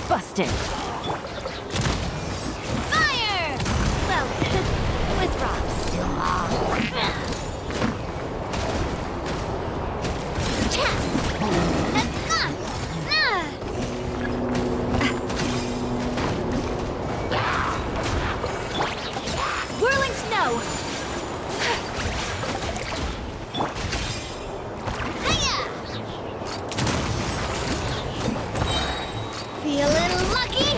Busted! Fire! Well, with rocks still on. Whirling snow! Feeling lucky?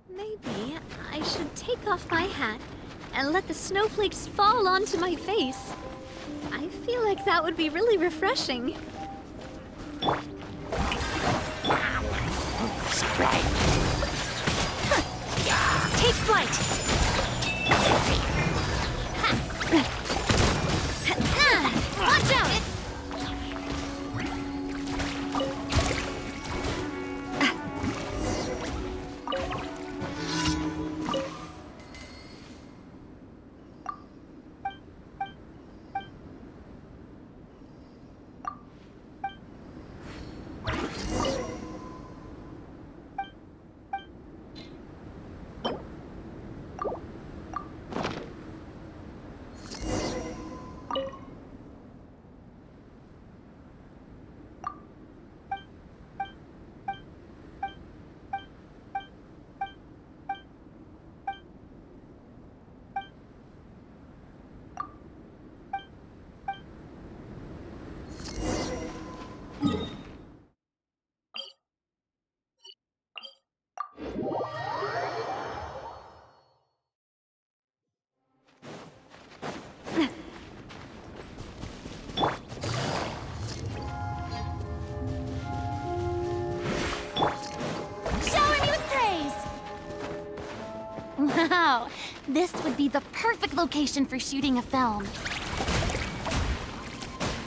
Maybe I should take off my hat and let the snowflakes fall onto my face. I feel like that would be really refreshing. Take flight! Watch out! Wow, this would be the perfect location for shooting a film.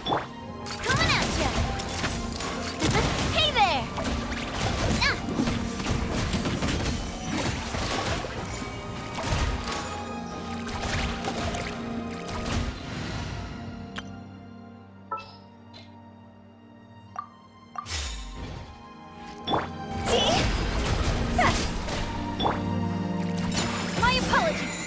Coming at ya! Hey there! My apologies.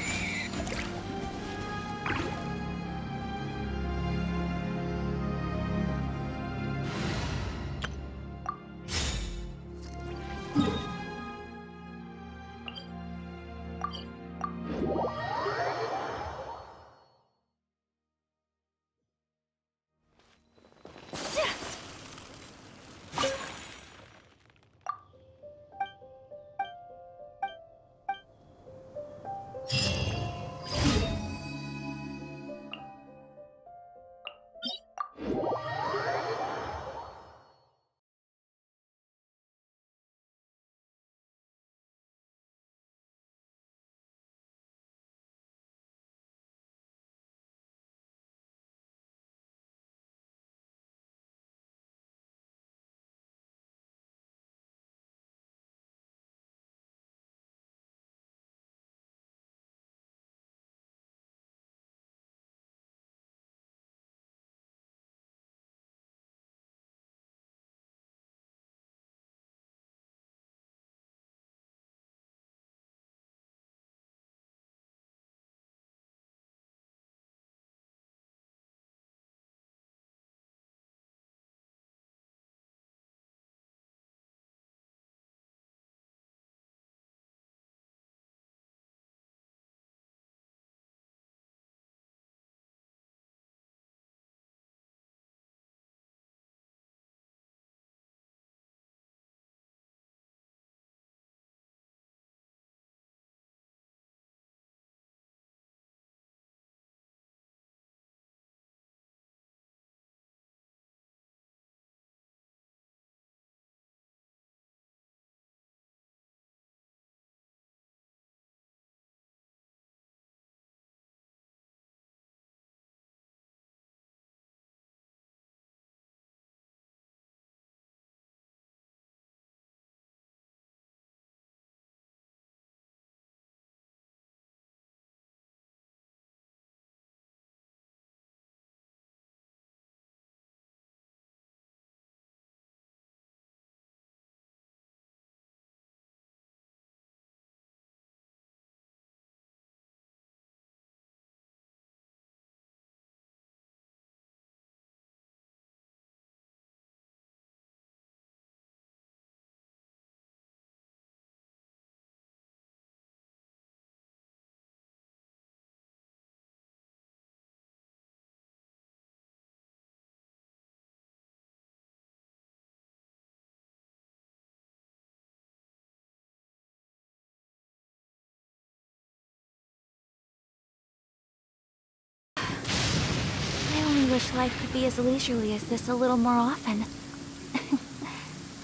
wish life could be as leisurely as this a little more often.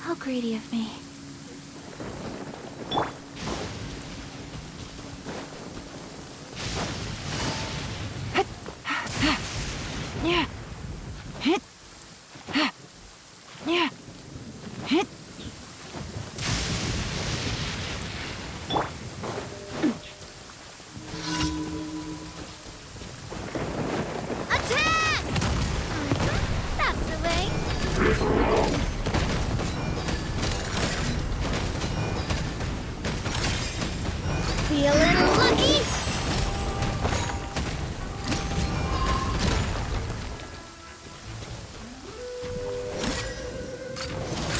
How greedy of me. That's the way. Feeling lucky?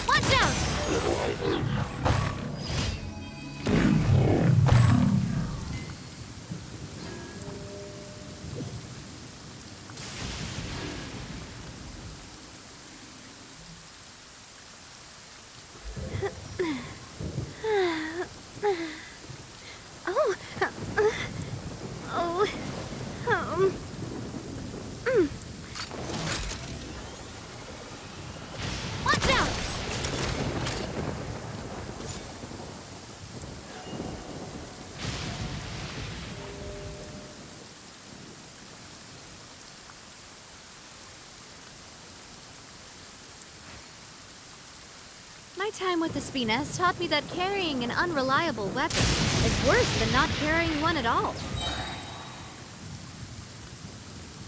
Watch out! Oh. Oh. Watch out! My time with the Spina has taught me that carrying an unreliable weapon is worse than not carrying one at all.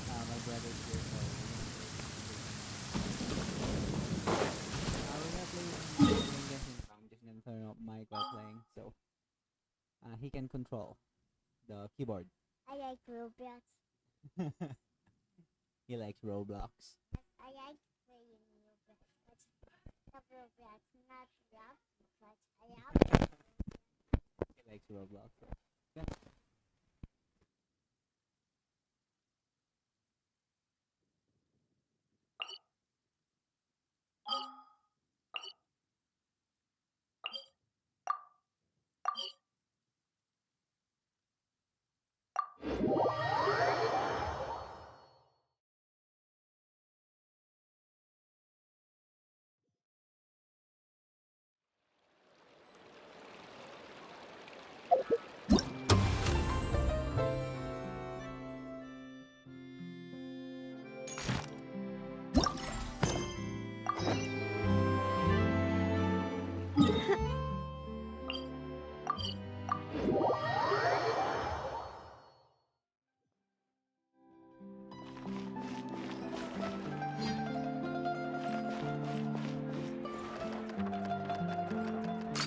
My brother's here, so we're not playing Genshin Impact. I'm just gonna turn up mic while playing, so he can control the keyboard. I like Roblox. He likes Roblox. I like playing Roblox, but not Roblox, not Roblox, but I love He likes Roblox. So. Yeah.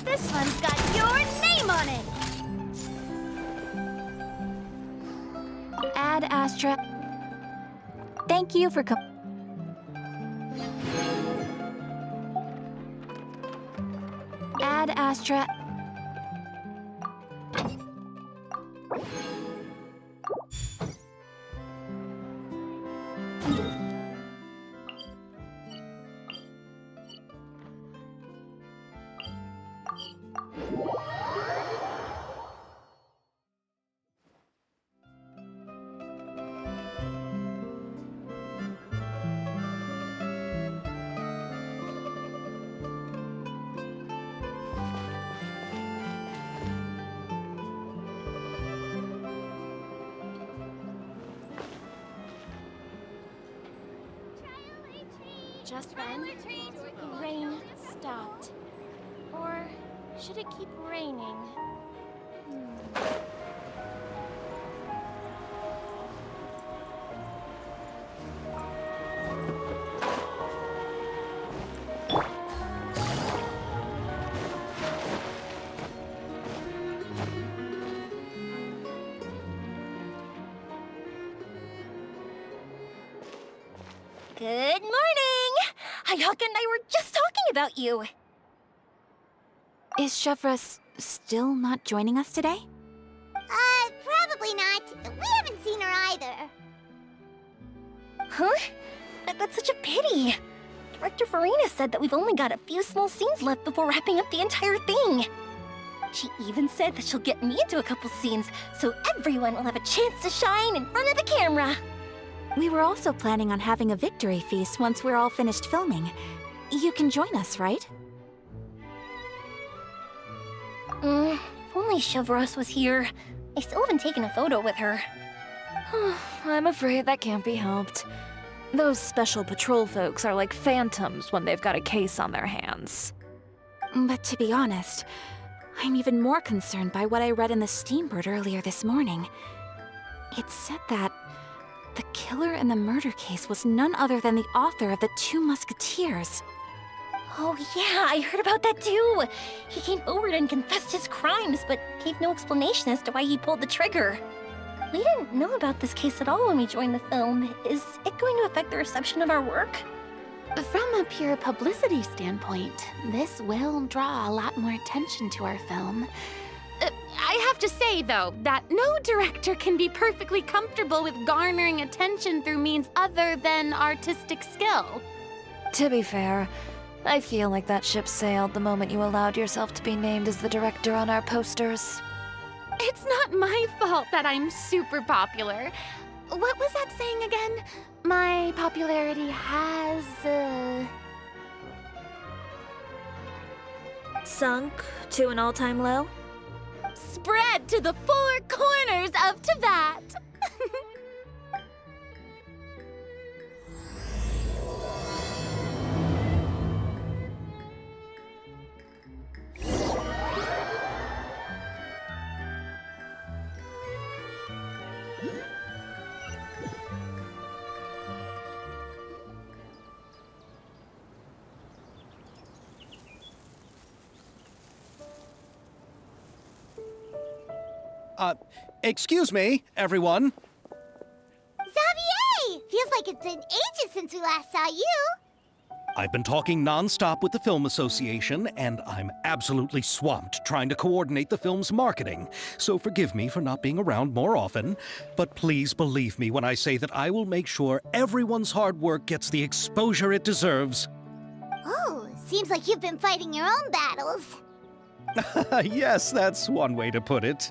This one's got your name on it! Ad Astra. Thank you for Ad Astra. Just when the rain stopped. Or should it keep raining? Good morning! Hayaka and I were just talking about you. Is Shevra still not joining us today? Probably not. We haven't seen her either. Huh? That's such a pity. Director Farina said that we've only got a few small scenes left before wrapping up the entire thing. She even said that she'll get me into a couple scenes, so everyone will have a chance to shine in front of the camera. We were also planning on having a victory feast once we're all finished filming. You can join us, right? If only Chevros was here. I still haven't taken a photo with her. I'm afraid that can't be helped. Those special patrol folks are like phantoms when they've got a case on their hands. But to be honest, I'm even more concerned by what I read in the Steambird earlier this morning. It said that the killer in the murder case was none other than the author of the Two Musketeers. Oh yeah, I heard about that too. He came forward and confessed his crimes, but gave no explanation as to why he pulled the trigger. We didn't know about this case at all when we joined the film. Is it going to affect the reception of our work? From a pure publicity standpoint, this will draw a lot more attention to our film. I have to say, though, that no director can be perfectly comfortable with garnering attention through means other than artistic skill. To be fair, I feel like that ship sailed the moment you allowed yourself to be named as the director on our posters. It's not my fault that I'm super popular. What was that saying again? My popularity has, Sunk to an all-time low? spread to the four corners of Teyvat. Excuse me, everyone. Xavier! Feels like it's been ages since we last saw you. I've been talking nonstop with the Film Association, and I'm absolutely swamped trying to coordinate the film's marketing. So forgive me for not being around more often, but please believe me when I say that I will make sure everyone's hard work gets the exposure it deserves. Oh, seems like you've been fighting your own battles. Yes, that's one way to put it.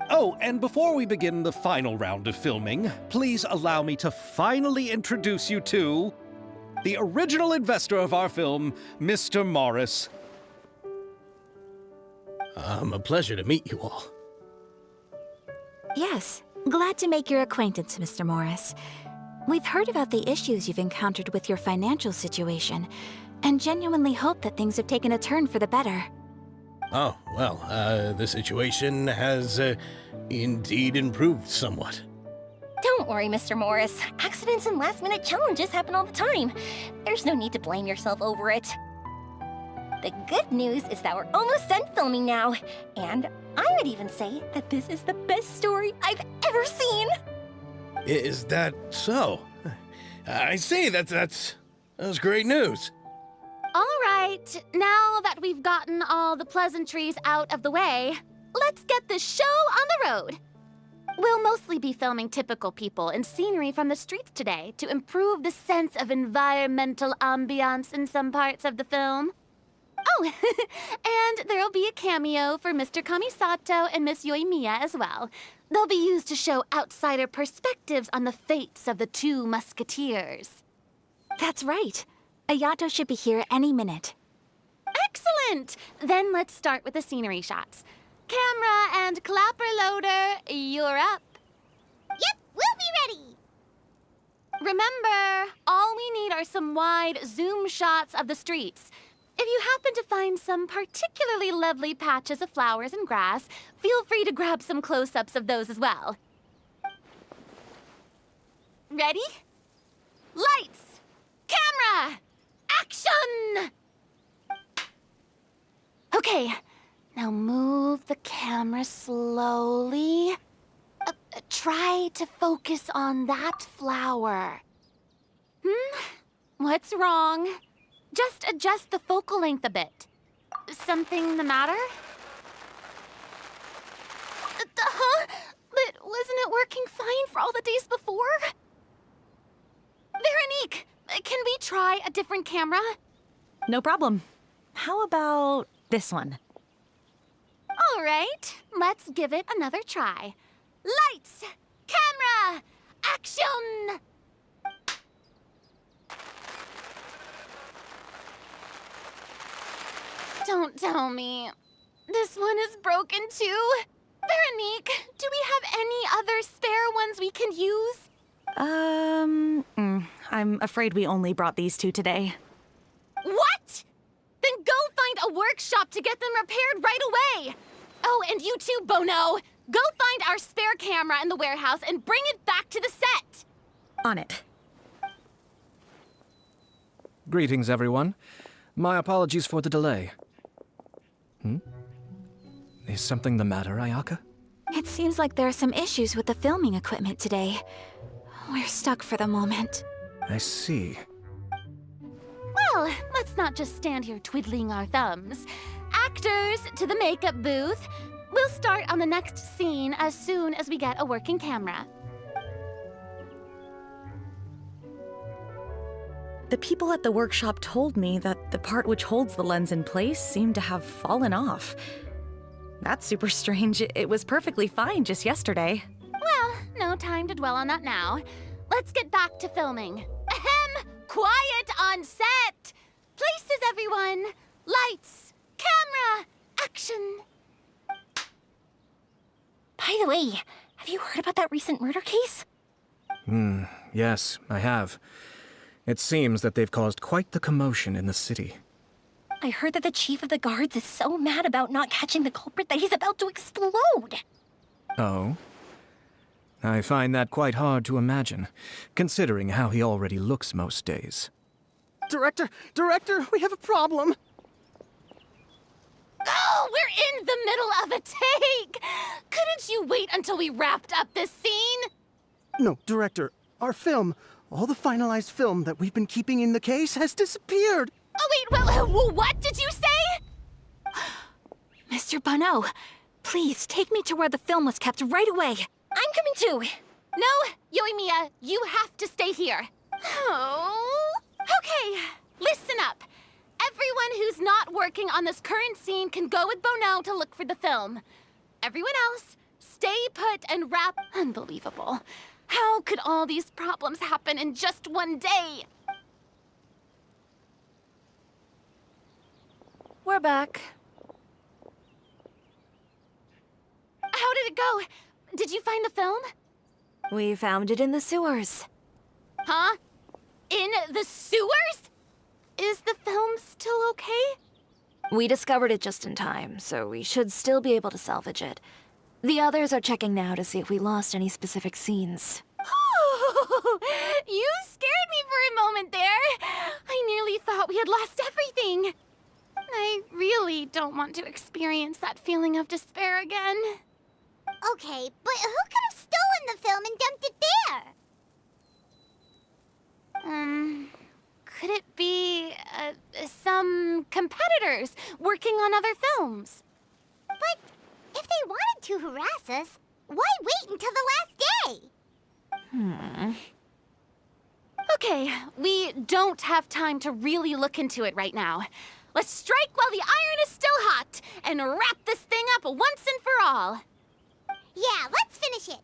Oh, and before we begin the final round of filming, please allow me to finally introduce you to the original investor of our film, Mr. Morris. A pleasure to meet you all. Yes, glad to make your acquaintance, Mr. Morris. We've heard about the issues you've encountered with your financial situation, and genuinely hope that things have taken a turn for the better. Oh, well, the situation has indeed improved somewhat. Don't worry, Mr. Morris. Accidents and last-minute challenges happen all the time. There's no need to blame yourself over it. The good news is that we're almost done filming now. And I would even say that this is the best story I've ever seen. Is that so? I see, that's great news. All right, now that we've gotten all the pleasantries out of the way, let's get this show on the road. We'll mostly be filming typical people and scenery from the streets today to improve the sense of environmental ambiance in some parts of the film. Oh, and there'll be a cameo for Mr. Kamisato and Miss Yoimiya as well. They'll be used to show outsider perspectives on the fates of the Two Musketeers. That's right. Ayato should be here any minute. Excellent! Then let's start with the scenery shots. Camera and clapper loader, you're up. Yep, we'll be ready. Remember, all we need are some wide zoom shots of the streets. If you happen to find some particularly lovely patches of flowers and grass, feel free to grab some close-ups of those as well. Ready? Lights! Camera! Action! Okay, now move the camera slowly. Try to focus on that flower. What's wrong? Just adjust the focal length a bit. Something the matter? But wasn't it working fine for all the days before? Veronique, can we try a different camera? No problem. How about this one? All right, let's give it another try. Lights! camera, action! Don't tell me. This one is broken too. Veronique, do we have any other spare ones we can use? I'm afraid we only brought these two today. What? Then go find a workshop to get them repaired right away. Oh, and you too, Bono. Go find our spare camera in the warehouse and bring it back to the set. On it. Greetings, everyone. My apologies for the delay. Is something the matter, Ayaka? It seems like there are some issues with the filming equipment today. We're stuck for the moment. I see. Well, let's not just stand here twiddling our thumbs. Actors, to the makeup booth. We'll start on the next scene as soon as we get a working camera. The people at the workshop told me that the part which holds the lens in place seemed to have fallen off. That's super strange. It was perfectly fine just yesterday. Well, no time to dwell on that now. Let's get back to filming. Ahem! Quiet on set! Places, everyone! Lights! Camera! Action! By the way, have you heard about that recent murder case? Yes, I have. It seems that they've caused quite the commotion in the city. I heard that the chief of the guards is so mad about not catching the culprit that he's about to explode. Oh? I find that quite hard to imagine, considering how he already looks most days. Director, we have a problem. Oh, we're in the middle of a take! Couldn't you wait until we wrapped up this scene? No, Director, our film, all the finalized film that we've been keeping in the case has disappeared. Oh, wait, well, what did you say? Mr. Bono, please take me to where the film was kept right away. I'm coming too. No, Yoimiya, you have to stay here. Oh. Okay, listen up. Everyone who's not working on this current scene can go with Bono to look for the film. Everyone else, stay put and wrap. Unbelievable. How could all these problems happen in just one day? We're back. How did it go? Did you find the film? We found it in the sewers. Huh? In the sewers? Is the film still okay? We discovered it just in time, so we should still be able to salvage it. The others are checking now to see if we lost any specific scenes. You scared me for a moment there. I nearly thought we had lost everything. I really don't want to experience that feeling of despair again. Okay, but who could have stolen the film and dumped it there? Could it be, some competitors working on other films? But if they wanted to harass us, why wait until the last day? Okay, we don't have time to really look into it right now. Let's strike while the iron is still hot and wrap this thing up once and for all. Yeah, let's finish it.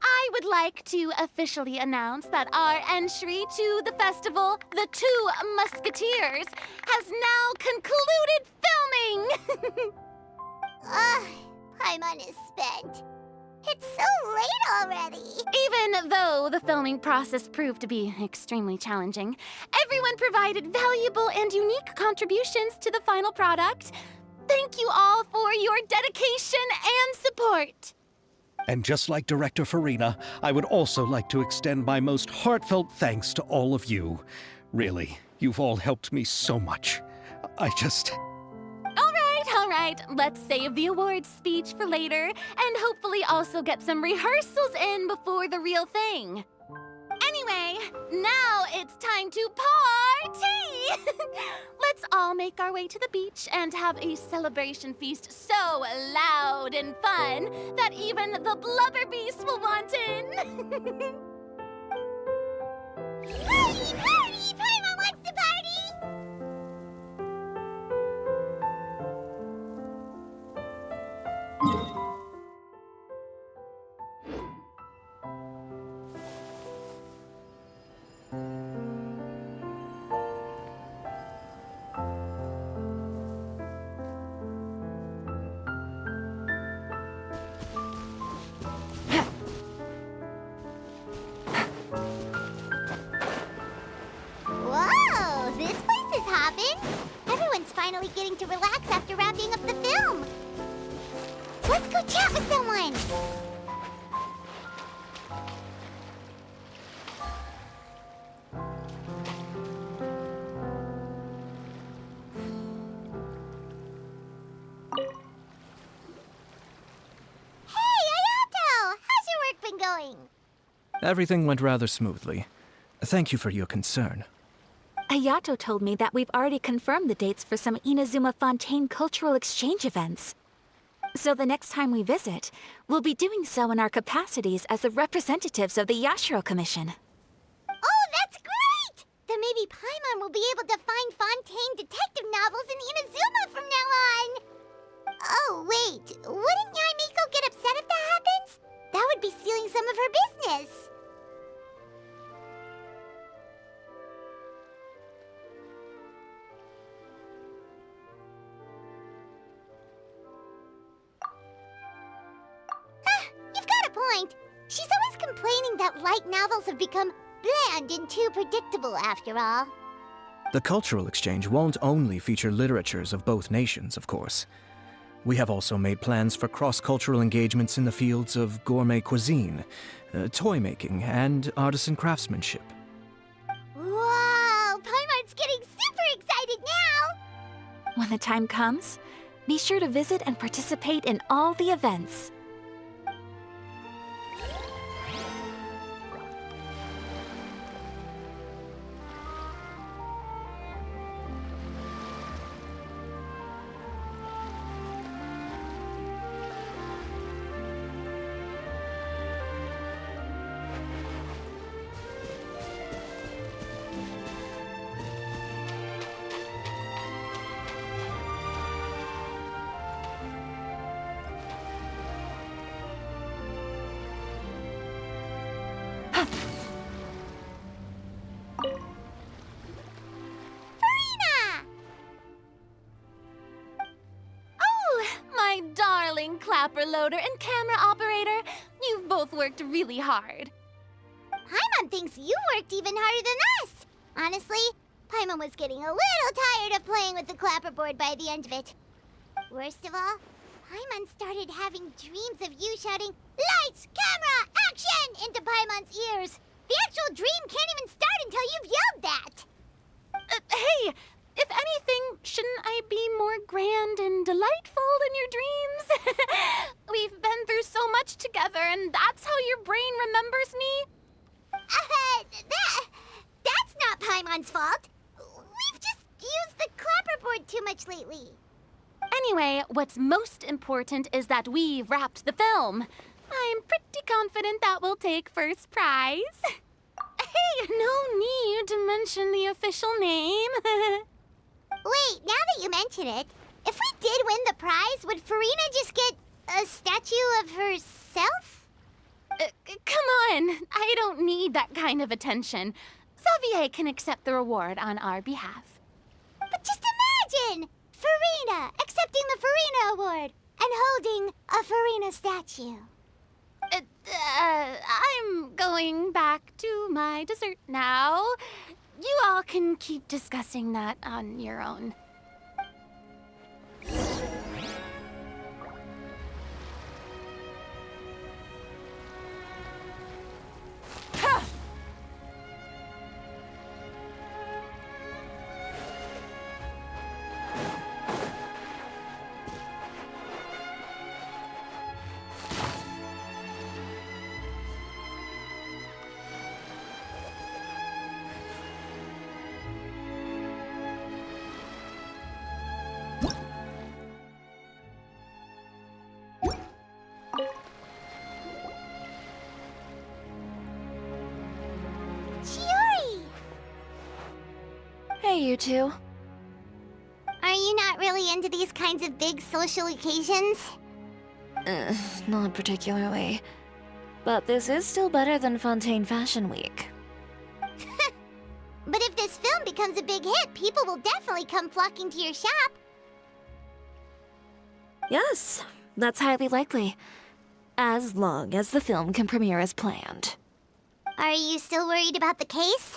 I would like to officially announce that our entry to the festival, The Two Musketeers, has now concluded filming! Paimon is spent. It's so late already. Even though the filming process proved to be extremely challenging, everyone provided valuable and unique contributions to the final product. Thank you all for your dedication and support. And just like Director Farina, I would also like to extend my most heartfelt thanks to all of you. Really, you've all helped me so much. All right, let's save the awards speech for later, and hopefully also get some rehearsals in before the real thing. Anyway, now it's time to party! Let's all make our way to the beach and have a celebration feast so loud and fun that even the blubber beast will want in. Party! Paimon wants to party! finally getting to relax after wrapping up the film. Let's go chat with someone. Hey, Ayato! How's your work been going? Everything went rather smoothly. Thank you for your concern. Ayato told me that we've already confirmed the dates for some Inazuma Fontaine cultural exchange events. So the next time we visit, we'll be doing so in our capacities as the representatives of the Yashiro Commission. Oh, that's great! Then maybe Paimon will be able to find Fontaine detective novels in Inazuma from now on! Oh, wait. Wouldn't Yai Miko get upset if that happens? That would be stealing some of her business. You've got a point. She's always complaining that light novels have become bland and too predictable after all. The cultural exchange won't only feature literatures of both nations, of course. We have also made plans for cross-cultural engagements in the fields of gourmet cuisine, toy making, and artisan craftsmanship. Wow! Paimon's getting super excited now! When the time comes, be sure to visit and participate in all the events. Clapper loader and camera operator, you've both worked really hard. Paimon thinks you worked even harder than us. Honestly, Paimon was getting a little tired of playing with the clapperboard by the end of it. Worst of all, Paimon started having dreams of you shouting, "Lights, camera, action!" into Paimon's ears. The actual dream can't even start until you've yelled that. Hey! If anything, shouldn't I be more grand and delightful than your dreams? We've been through so much together, and that's how your brain remembers me? That's not Paimon's fault. We've just used the clapperboard too much lately. Anyway, what's most important is that we've wrapped the film. I'm pretty confident that we'll take first prize. Hey, no need to mention the official name. Wait, now that you mention it, if we did win the prize, would Farina just get a statue of herself? Come on, I don't need that kind of attention. Xavier can accept the reward on our behalf. But just imagine! Farina accepting the Farina Award and holding a Farina statue. I'm going back to my dessert now. You all can keep discussing that on your own. Hey, you two. Are you not really into these kinds of big social occasions? Not particularly. But this is still better than Fontaine Fashion Week. But if this film becomes a big hit, people will definitely come flocking to your shop. Yes, that's highly likely. As long as the film can premiere as planned. Are you still worried about the case?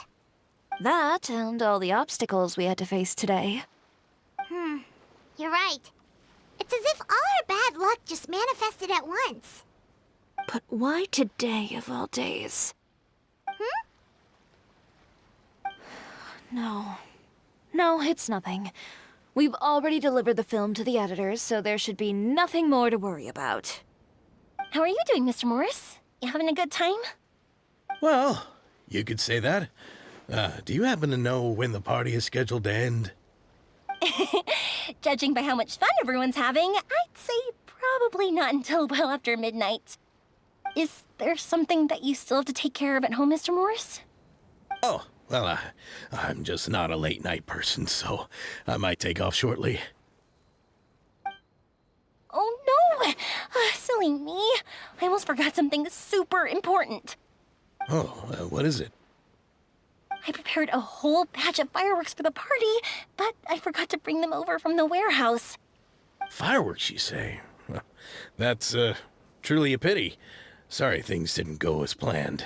That and all the obstacles we had to face today. You're right. It's as if all our bad luck just manifested at once. But why today of all days? No. No, it's nothing. We've already delivered the film to the editors, so there should be nothing more to worry about. How are you doing, Mr. Morris? You having a good time? Well, you could say that. Do you happen to know when the party is scheduled to end? Judging by how much fun everyone's having, I'd say probably not until well after midnight. Is there something that you still have to take care of at home, Mr. Morris? Oh, well, I'm just not a late night person, so I might take off shortly. Oh no! Silly me. I almost forgot something super important. Oh, what is it? I prepared a whole batch of fireworks for the party, but I forgot to bring them over from the warehouse. Fireworks, you say? Well, that's, truly a pity. Sorry things didn't go as planned.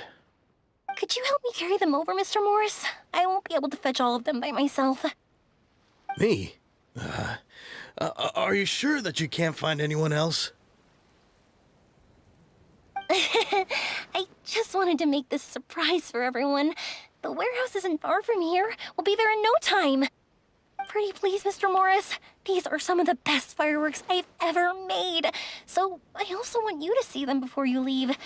Could you help me carry them over, Mr. Morris? I won't be able to fetch all of them by myself. Me? Are you sure that you can't find anyone else? I just wanted to make this surprise for everyone. The warehouse isn't far from here. We'll be there in no time. Pretty please, Mr. Morris. These are some of the best fireworks I've ever made. So I also want you to see them before you leave.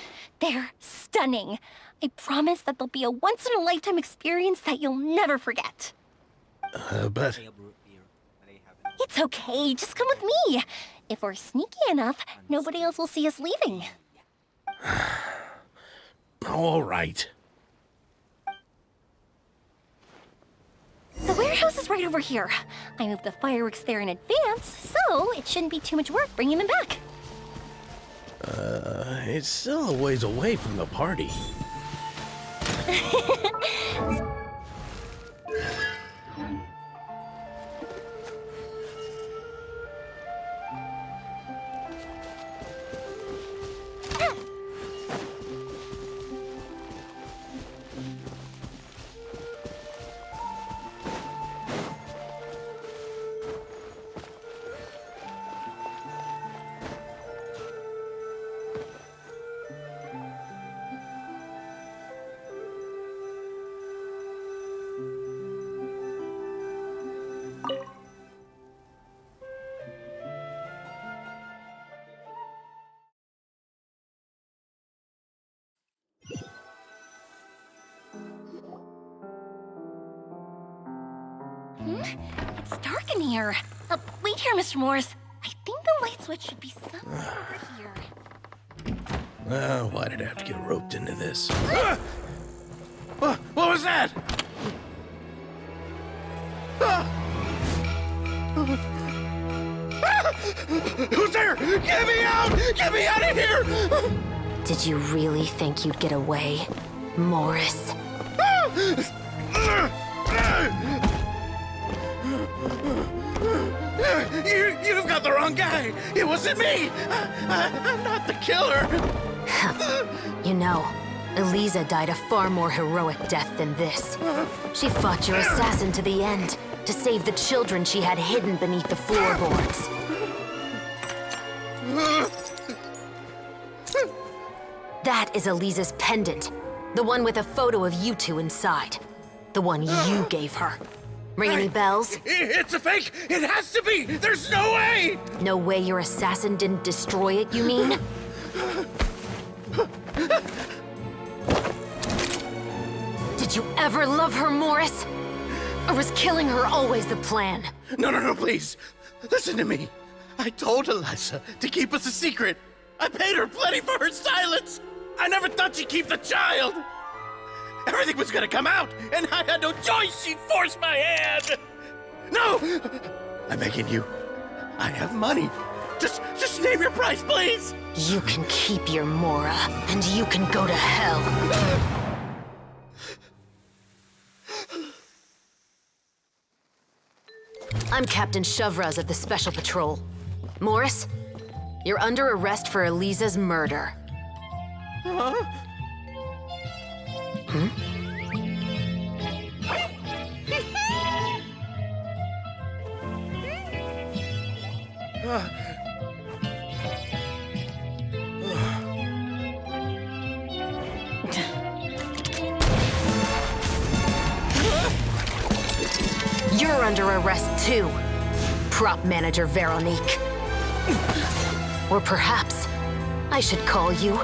They're stunning. I promise that they'll be a once-in-a-lifetime experience that you'll never forget. But... It's okay. Just come with me. If we're sneaky enough, nobody else will see us leaving. All right. The warehouse is right over here. I moved the fireworks there in advance, so it shouldn't be too much work bringing them back. It's still a ways away from the party. It's dark in here. Wait here, Mr. Morris. I think the light switch should be somewhere over here. Why did I have to get roped into this? What was that? Who's there? Get me out! Get me out of here! Did you really think you'd get away, Morris? You've got the wrong guy. It wasn't me. I'm not the killer. You know, Eliza died a far more heroic death than this. She fought your assassin to the end, to save the children she had hidden beneath the floorboards. That is Eliza's pendant. The one with a photo of you two inside. The one you gave her. Ring any bells? It's a fake! It has to be! There's no way! No way your assassin didn't destroy it, you mean? Did you ever love her, Morris? Or was killing her always the plan? No, please. Listen to me. I told Eliza to keep us a secret. I paid her plenty for her silence. I never thought she'd keep the child. Everything was gonna come out, and I had no choice. She'd force my hand. No! I'm begging you. I have money. Just name your price, please. You can keep your Mora, and you can go to hell. I'm Captain Shovraz of the Special Patrol. Morris, you're under arrest for Eliza's murder. Huh? You're under arrest too, prop manager Veronique. Or perhaps I should call you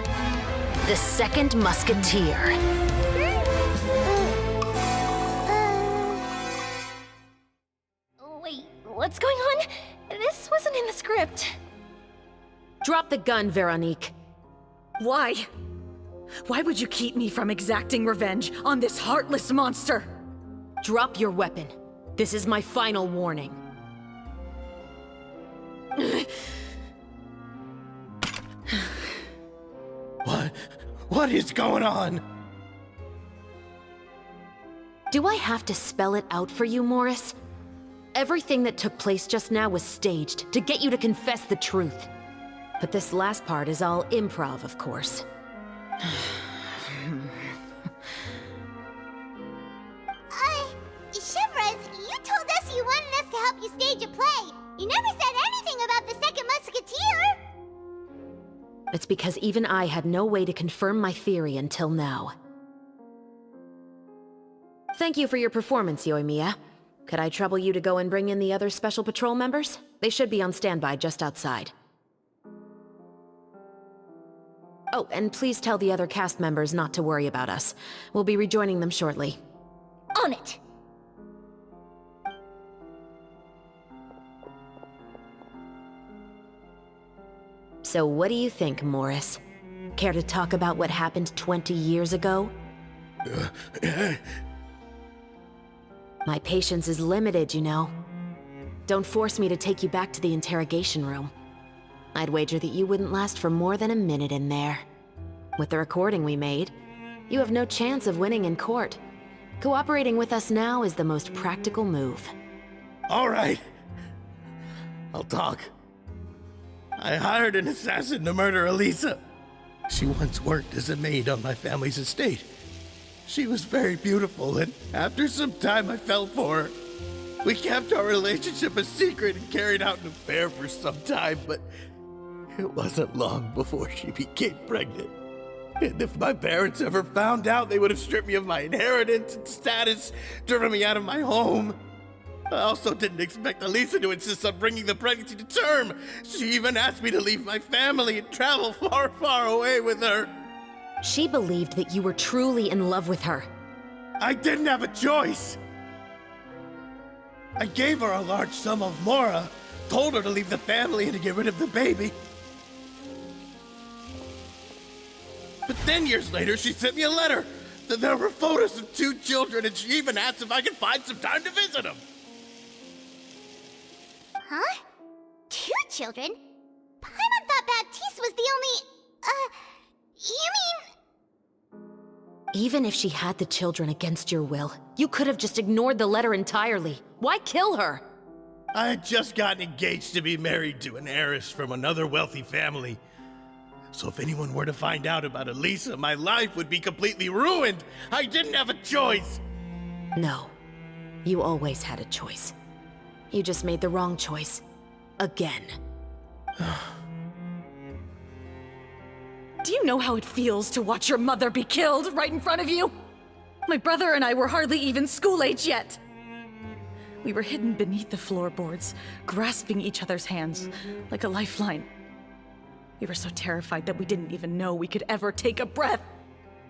the Second Musketeer. Wait, what's going on? This wasn't in the script. Drop the gun, Veronique. Why? Why would you keep me from exacting revenge on this heartless monster? Drop your weapon. This is my final warning. What is going on? Do I have to spell it out for you, Morris? Everything that took place just now was staged to get you to confess the truth. But this last part is all improv, of course. Chevrolet, you told us you wanted us to help you stage a play. You never said anything about the Second Musketeer. It's because even I had no way to confirm my theory until now. Thank you for your performance, Yoimiya. Could I trouble you to go and bring in the other Special Patrol members? They should be on standby just outside. Oh, and please tell the other cast members not to worry about us. We'll be rejoining them shortly. On it! So what do you think, Morris? Care to talk about what happened 20 years ago? My patience is limited, you know. Don't force me to take you back to the interrogation room. I'd wager that you wouldn't last for more than a minute in there. With the recording we made, you have no chance of winning in court. Cooperating with us now is the most practical move. All right. I'll talk. I hired an assassin to murder Elisa. She once worked as a maid on my family's estate. She was very beautiful, and after some time I fell for her. We kept our relationship a secret and carried out an affair for some time, but it wasn't long before she became pregnant. And if my parents ever found out, they would have stripped me of my inheritance and status, driven me out of my home. I also didn't expect Elisa to insist on bringing the pregnancy to term. She even asked me to leave my family and travel far, far away with her. She believed that you were truly in love with her. I didn't have a choice. I gave her a large sum of mora, told her to leave the family and to get rid of the baby. But then years later, she sent me a letter. There were photos of 2 children, and she even asked if I could find some time to visit them. Huh? 2 children? Paimon thought Baptiste was the only... you mean... Even if she had the children against your will, you could have just ignored the letter entirely. Why kill her? I had just gotten engaged to be married to an heiress from another wealthy family. So if anyone were to find out about Elisa, my life would be completely ruined. I didn't have a choice. No. You always had a choice. You just made the wrong choice. Again. Do you know how it feels to watch your mother be killed right in front of you? My brother and I were hardly even school age yet. We were hidden beneath the floorboards, grasping each other's hands like a lifeline. We were so terrified that we didn't even know we could ever take a breath.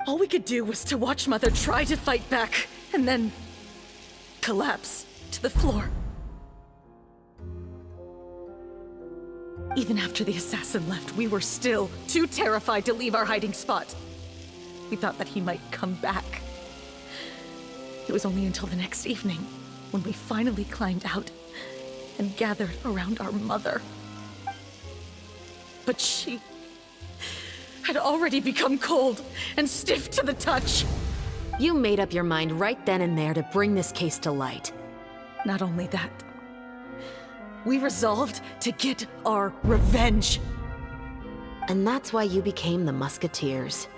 All we could do was to watch Mother try to fight back, and then collapse to the floor. Even after the assassin left, we were still too terrified to leave our hiding spot. We thought that he might come back. It was only until the next evening when we finally climbed out and gathered around our mother. But she had already become cold and stiff to the touch. You made up your mind right then and there to bring this case to light. Not only that, we resolved to get our revenge. And that's why you became the Musketeers.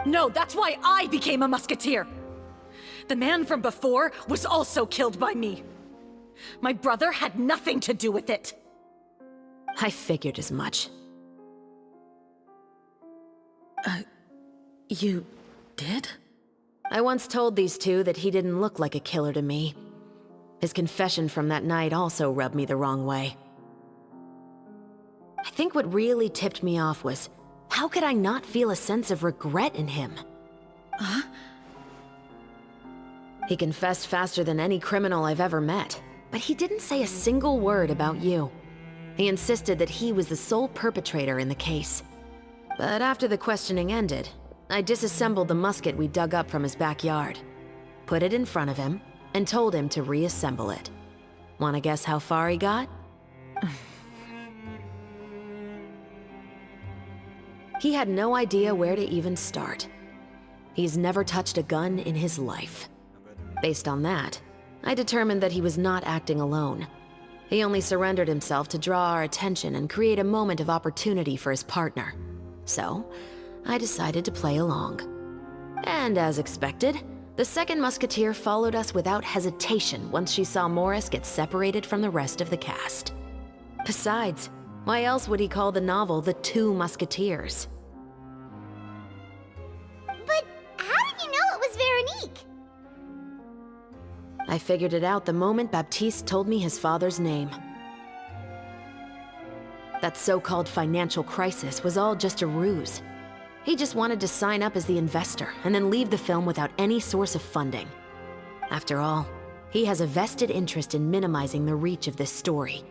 No, that's why I became a musketeer. The man from before was also killed by me. My brother had nothing to do with it. I figured as much. You did? I once told these two that he didn't look like a killer to me. His confession from that night also rubbed me the wrong way. I think what really tipped me off was, how could I not feel a sense of regret in him? Huh? He confessed faster than any criminal I've ever met, but he didn't say a single word about you. He insisted that he was the sole perpetrator in the case. But after the questioning ended, I disassembled the musket we dug up from his backyard, put it in front of him, and told him to reassemble it. Wanna guess how far he got? He had no idea where to even start. He's never touched a gun in his life. Based on that, I determined that he was not acting alone. He only surrendered himself to draw our attention and create a moment of opportunity for his partner. So, I decided to play along. And as expected, the second musketeer followed us without hesitation once she saw Morris get separated from the rest of the cast. Besides, why else would he call the novel The Two Musketeers? But how did you know it was Veronique? I figured it out the moment Baptiste told me his father's name. That so-called financial crisis was all just a ruse. He just wanted to sign up as the investor and then leave the film without any source of funding. After all, he has a vested interest in minimizing the reach of this story.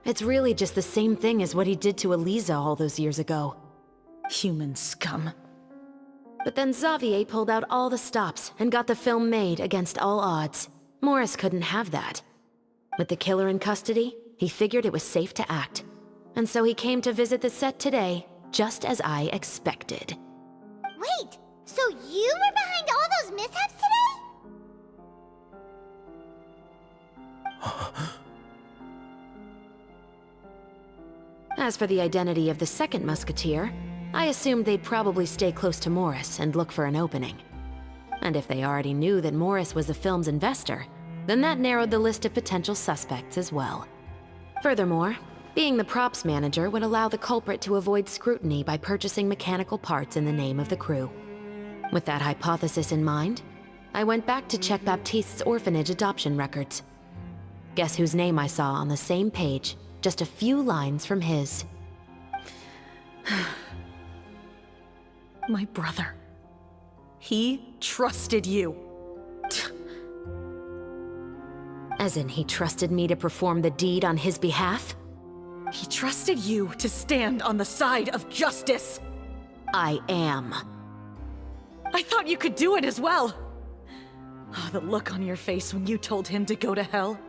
It's really just the same thing as what he did to Eliza all those years ago. Human scum. But then Xavier pulled out all the stops and got the film made against all odds. Morris couldn't have that. With the killer in custody, he figured it was safe to act. And so he came to visit the set today, just as I expected. Wait, so you were behind all those mishaps today? As for the identity of the second musketeer, I assumed they'd probably stay close to Morris and look for an opening. And if they already knew that Morris was the film's investor, then that narrowed the list of potential suspects as well. Furthermore, being the props manager would allow the culprit to avoid scrutiny by purchasing mechanical parts in the name of the crew. With that hypothesis in mind, I went back to check Baptiste's orphanage adoption records. Guess whose name I saw on the same page, just a few lines from his. My brother. He trusted you. As in, he trusted me to perform the deed on his behalf? He trusted you to stand on the side of justice. I am. I thought you could do it as well. Oh, the look on your face when you told him to go to hell.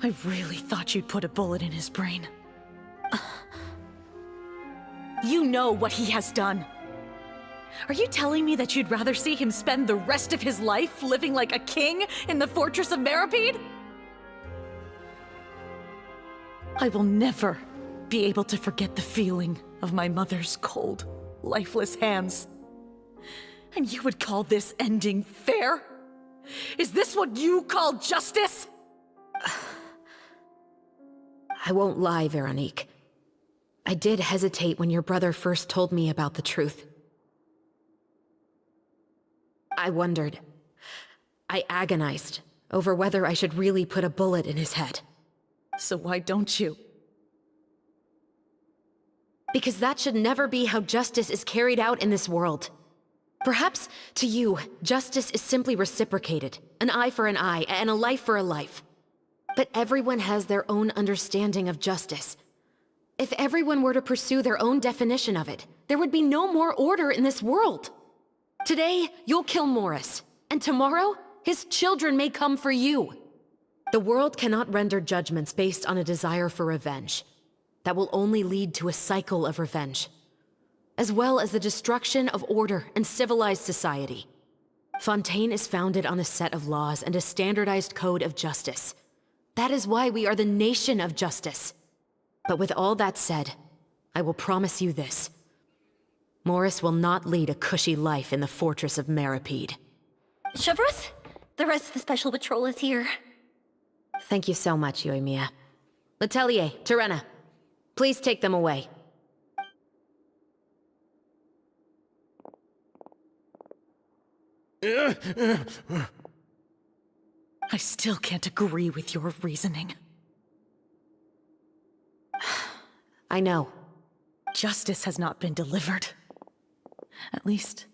I really thought you'd put a bullet in his brain. You know what he has done. Are you telling me that you'd rather see him spend the rest of his life living like a king in the fortress of Meripede? I will never be able to forget the feeling of my mother's cold, lifeless hands. And you would call this ending fair? Is this what you call justice? I won't lie, Veronique. I did hesitate when your brother first told me about the truth. I wondered. I agonized over whether I should really put a bullet in his head. So why don't you? Because that should never be how justice is carried out in this world. Perhaps, to you, justice is simply reciprocated. An eye for an eye, and a life for a life. But everyone has their own understanding of justice. If everyone were to pursue their own definition of it, there would be no more order in this world. Today, you'll kill Morris, and tomorrow, his children may come for you. The world cannot render judgments based on a desire for revenge. That will only lead to a cycle of revenge, as well as the destruction of order and civilized society. Fontaine is founded on a set of laws and a standardized code of justice. That is why we are the nation of justice. But with all that said, I will promise you this. Morris will not lead a cushy life in the fortress of Meripede. Chevros, the rest of the Special Patrol is here. Thank you so much, Yoimiya. Letelier, Terena. Please take them away. I still can't agree with your reasoning. I know. Justice has not been delivered. At least,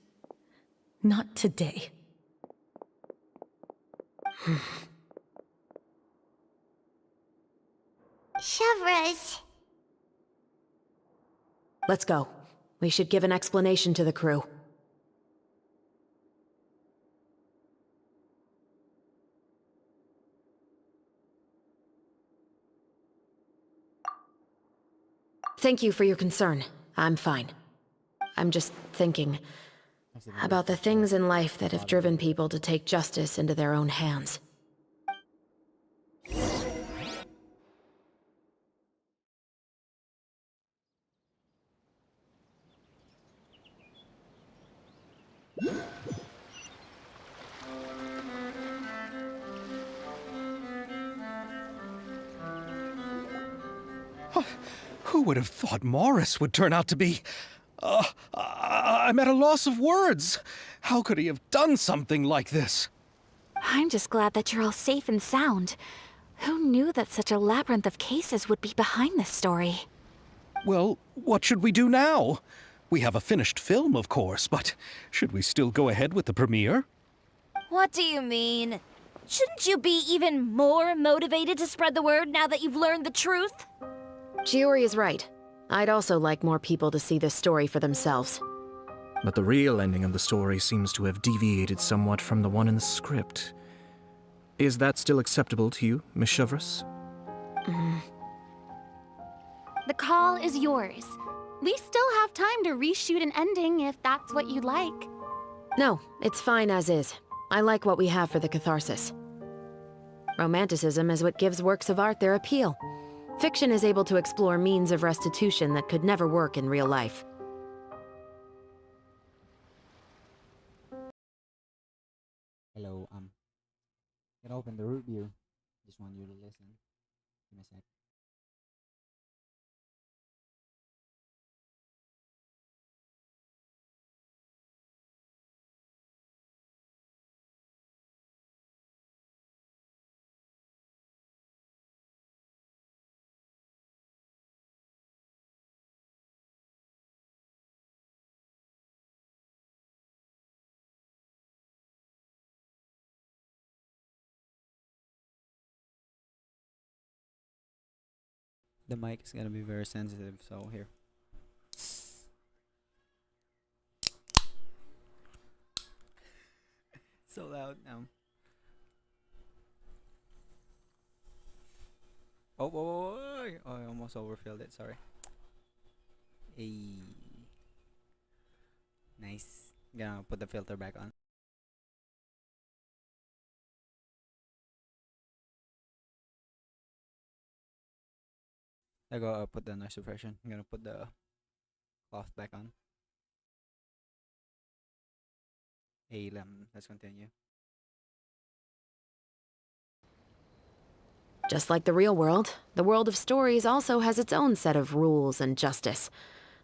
not today. Chevras. Let's go. We should give an explanation to the crew. Thank you for your concern. I'm fine. I'm just thinking about the things in life that have driven people to take justice into their own hands. Who would have thought Morris would turn out to be... I'm at a loss of words. How could he have done something like this? I'm just glad that you're all safe and sound. Who knew that such a labyrinth of cases would be behind this story? Well, what should we do now? We have a finished film, of course, but should we still go ahead with the premiere? What do you mean? Shouldn't you be even more motivated to spread the word now that you've learned the truth? Chiori is right. I'd also like more people to see this story for themselves. But the real ending of the story seems to have deviated somewhat from the one in the script. Is that still acceptable to you, Miss Chevras? The call is yours. We still have time to reshoot an ending if that's what you'd like. No, it's fine as is. I like what we have for the catharsis. Romanticism is what gives works of art their appeal. Fiction is able to explore means of restitution that could never work in real life. Hello, can open the root beer. Just want you to listen. Give me a sec. The mic is gonna be very sensitive, so here. So loud now. Oh, I almost overfilled it, sorry. Hey. Nice. Gonna put the filter back on. I go put the noise suppression. I'm gonna put the cloth back on. Hey, let's continue. Just like the real world, the world of stories also has its own set of rules and justice.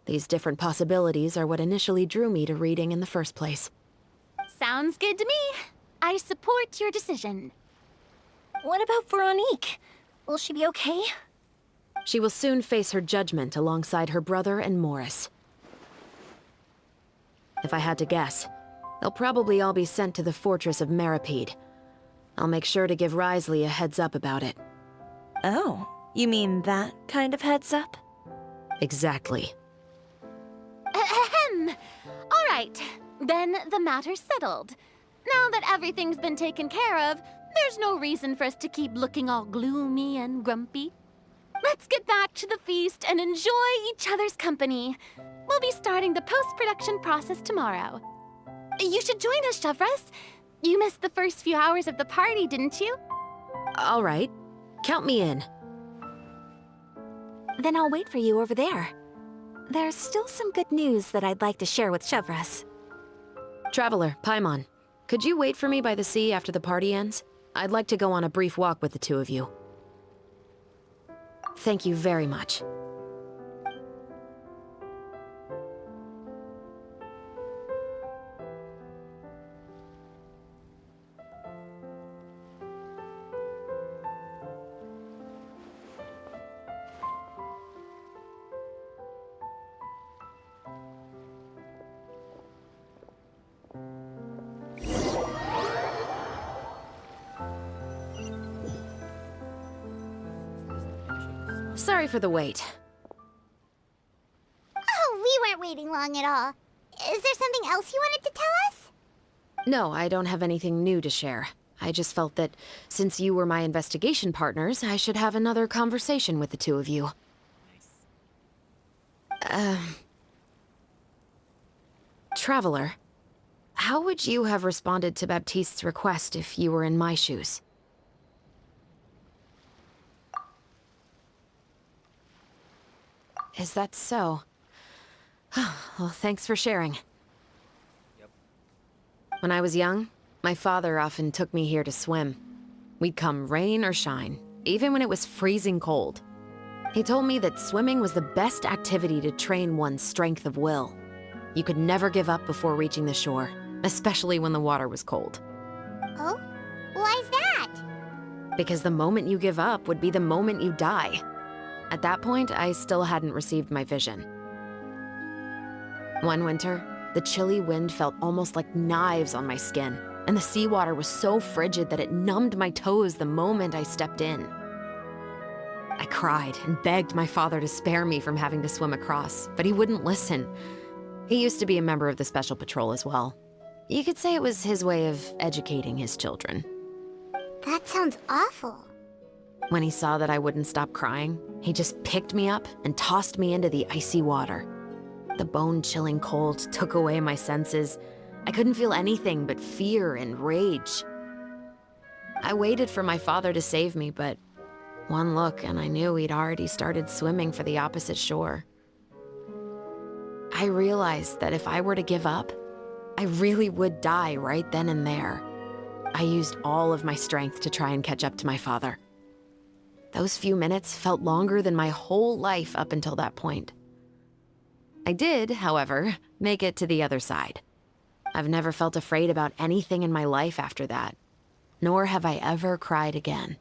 These different possibilities are what initially drew me to reading in the first place. Sounds good to me. I support your decision. What about Veronique? Will she be okay? She will soon face her judgment alongside her brother and Morris. If I had to guess, they'll probably all be sent to the fortress of Meripede. I'll make sure to give Risley a heads up about it. Oh, you mean that kind of heads up? Exactly. Ahem. All right, then the matter's settled. Now that everything's been taken care of, there's no reason for us to keep looking all gloomy and grumpy. Let's get back to the feast and enjoy each other's company. We'll be starting the post-production process tomorrow. You should join us, Chevras. You missed the first few hours of the party, didn't you? All right. Count me in. Then I'll wait for you over there. There's still some good news that I'd like to share with Chevras. Traveler, Paimon, could you wait for me by the sea after the party ends? I'd like to go on a brief walk with the two of you. Thank you very much. Sorry for the wait. Oh, we weren't waiting long at all. Is there something else you wanted to tell us? No, I don't have anything new to share. I just felt that since you were my investigation partners, I should have another conversation with the two of you. Traveler, how would you have responded to Baptiste's request if you were in my shoes? Is that so? Well, thanks for sharing. When I was young, my father often took me here to swim. We'd come rain or shine, even when it was freezing cold. He told me that swimming was the best activity to train one's strength of will. You could never give up before reaching the shore, especially when the water was cold. Oh? Why's that? Because the moment you give up would be the moment you die. At that point, I still hadn't received my vision. One winter, the chilly wind felt almost like knives on my skin, and the seawater was so frigid that it numbed my toes the moment I stepped in. I cried and begged my father to spare me from having to swim across, but he wouldn't listen. He used to be a member of the Special Patrol as well. You could say it was his way of educating his children. That sounds awful. When he saw that I wouldn't stop crying, he just picked me up and tossed me into the icy water. The bone-chilling cold took away my senses. I couldn't feel anything but fear and rage. I waited for my father to save me, but one look and I knew he'd already started swimming for the opposite shore. I realized that if I were to give up, I really would die right then and there. I used all of my strength to try and catch up to my father. Those few minutes felt longer than my whole life up until that point. I did, however, make it to the other side. I've never felt afraid about anything in my life after that, nor have I ever cried again.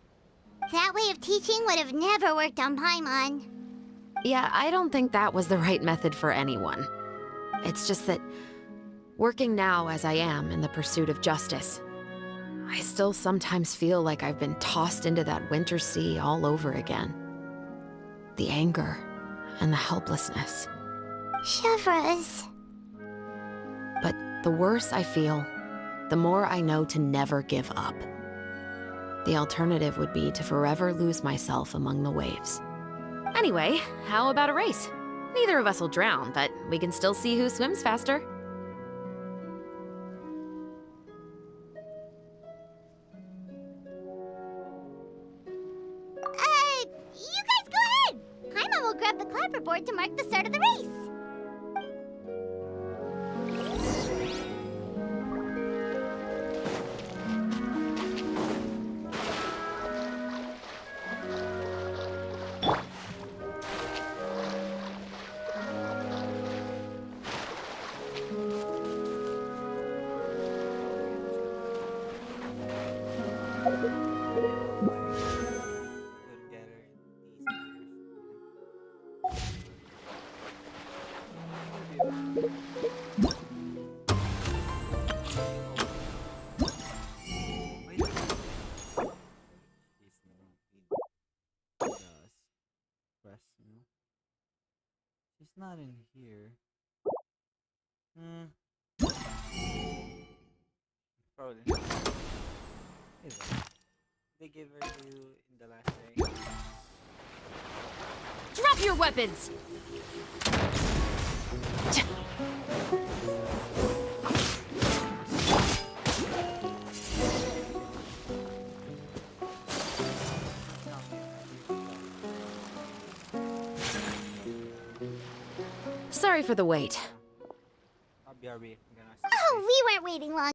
That way of teaching would have never worked on Paimon. Yeah, I don't think that was the right method for anyone. It's just that, working now as I am in the pursuit of justice, I still sometimes feel like I've been tossed into that winter sea all over again. The anger and the helplessness. Chevres. But the worse I feel, the more I know to never give up. The alternative would be to forever lose myself among the waves. Anyway, how about a race? Neither of us will drown, but we can still see who swims faster. You guys go ahead! Paimon will grab the clapperboard to mark the start of the race. She's not in here. Probably. They gave her to in the last day. Drop your weapons! Sorry for the wait. Oh, we weren't waiting long.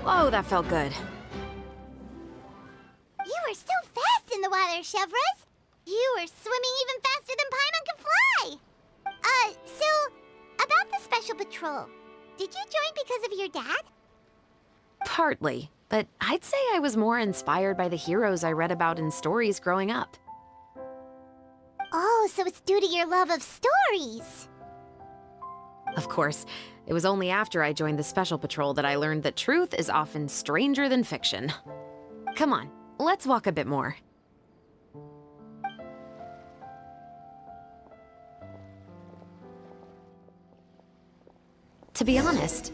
Whoa, that felt good. You were so fast in the water, Chevros. You were swimming even faster than Paimon could fly. So, about the Special Patrol, did you join because of your dad? Partly, but I'd say I was more inspired by the heroes I read about in stories growing up. Oh, so it's due to your love of stories. Of course, it was only after I joined the Special Patrol that I learned that truth is often stranger than fiction. Come on, let's walk a bit more. To be honest,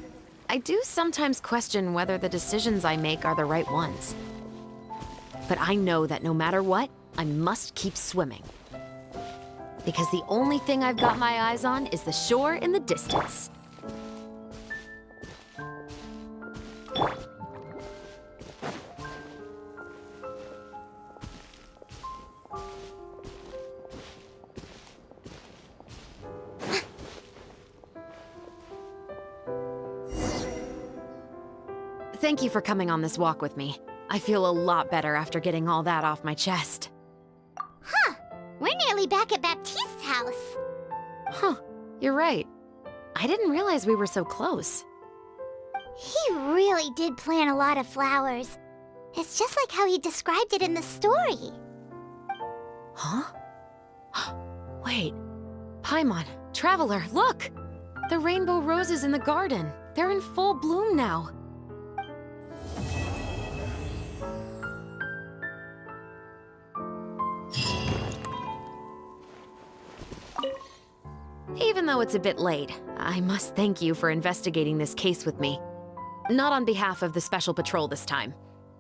I do sometimes question whether the decisions I make are the right ones. But I know that no matter what, I must keep swimming. Because the only thing I've got my eyes on is the shore in the distance. Thank you for coming on this walk with me. I feel a lot better after getting all that off my chest. Huh. We're nearly back at Baptiste's house. Huh, you're right. I didn't realize we were so close. He really did plant a lot of flowers. It's just like how he described it in the story. Huh? Wait. Paimon, Traveler, look! The rainbow roses in the garden. They're in full bloom now. Even though it's a bit late, I must thank you for investigating this case with me. Not on behalf of the Special Patrol this time.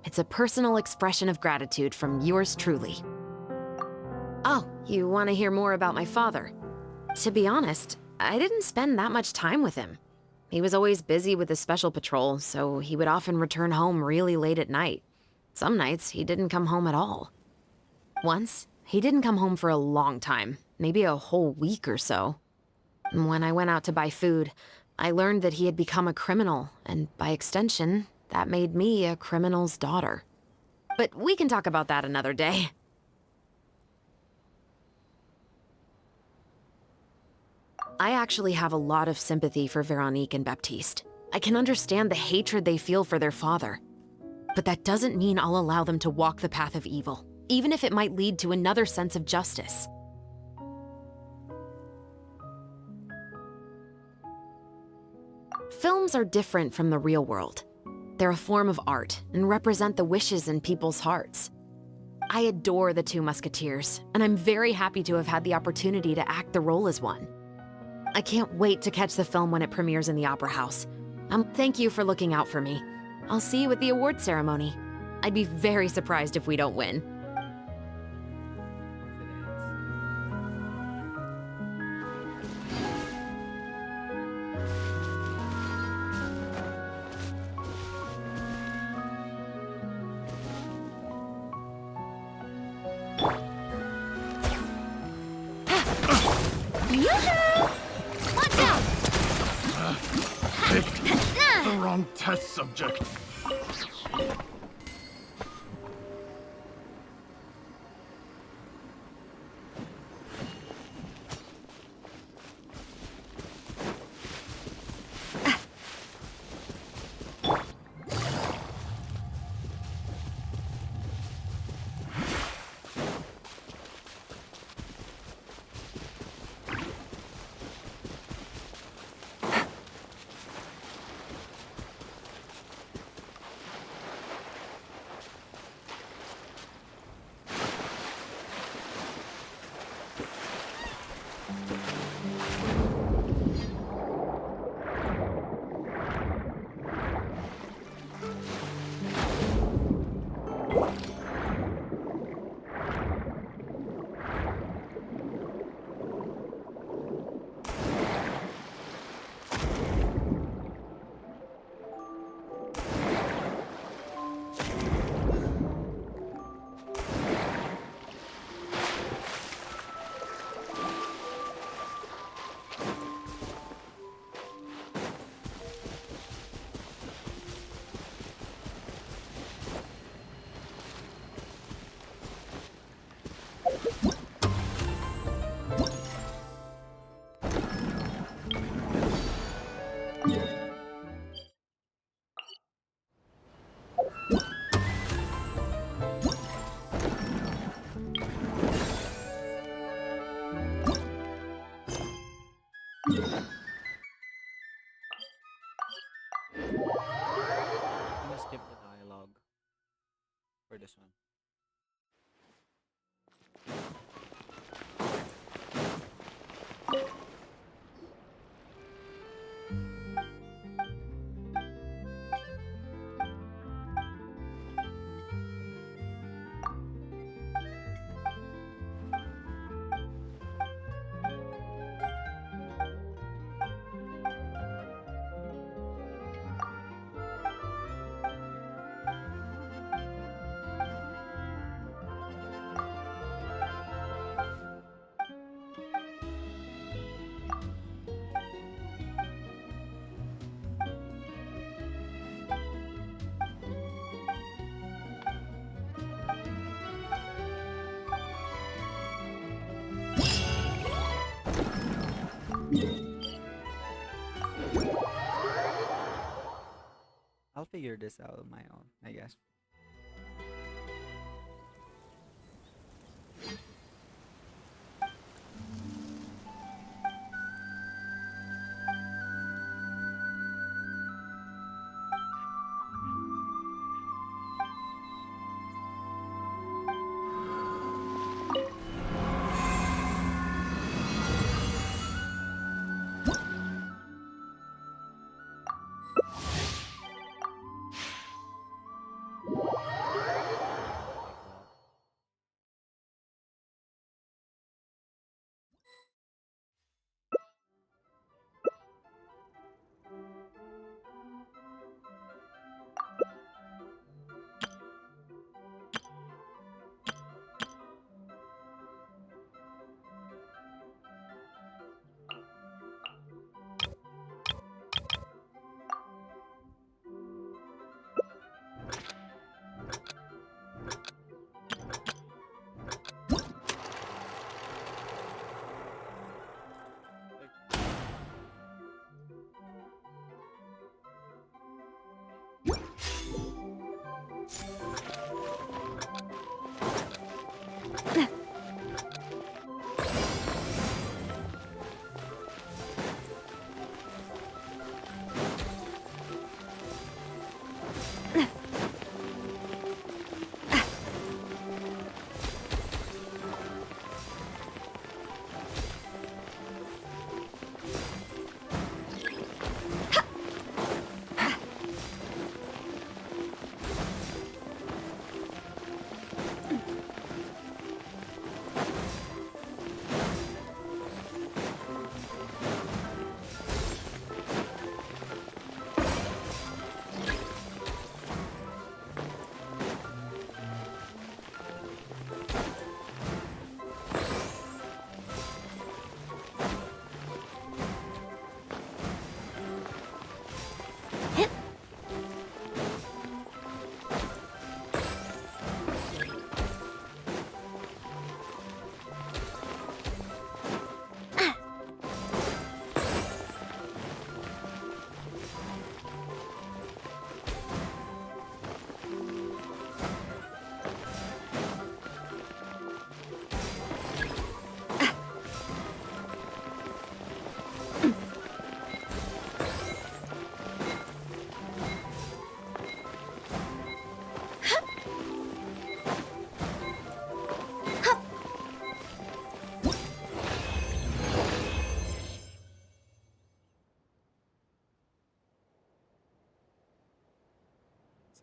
It's a personal expression of gratitude from yours truly. Oh, you want to hear more about my father? To be honest, I didn't spend that much time with him. He was always busy with the Special Patrol, so he would often return home really late at night. Some nights, he didn't come home at all. Once, he didn't come home for a long time, maybe a whole week or so. When I went out to buy food, I learned that he had become a criminal, and by extension, that made me a criminal's daughter. But we can talk about that another day. I actually have a lot of sympathy for Veronique and Baptiste. I can understand the hatred they feel for their father. But that doesn't mean I'll allow them to walk the path of evil, even if it might lead to another sense of justice. Films are different from the real world. They're a form of art and represent the wishes in people's hearts. I adore the two Musketeers, and I'm very happy to have had the opportunity to act the role as one. I can't wait to catch the film when it premieres in the Opera House. Thank you for looking out for me. I'll see you at the award ceremony. I'd be very surprised if we don't win. Watch out! The wrong test subject. I'm gonna skip the dialogue for this one. I'll figure this out on my own, I guess.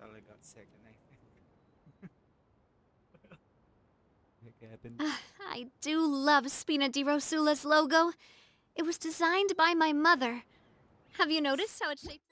Sally got second, I think. What happened? I do love Spina di Rosula's logo. It was designed by my mother. Have you noticed how it's shaped?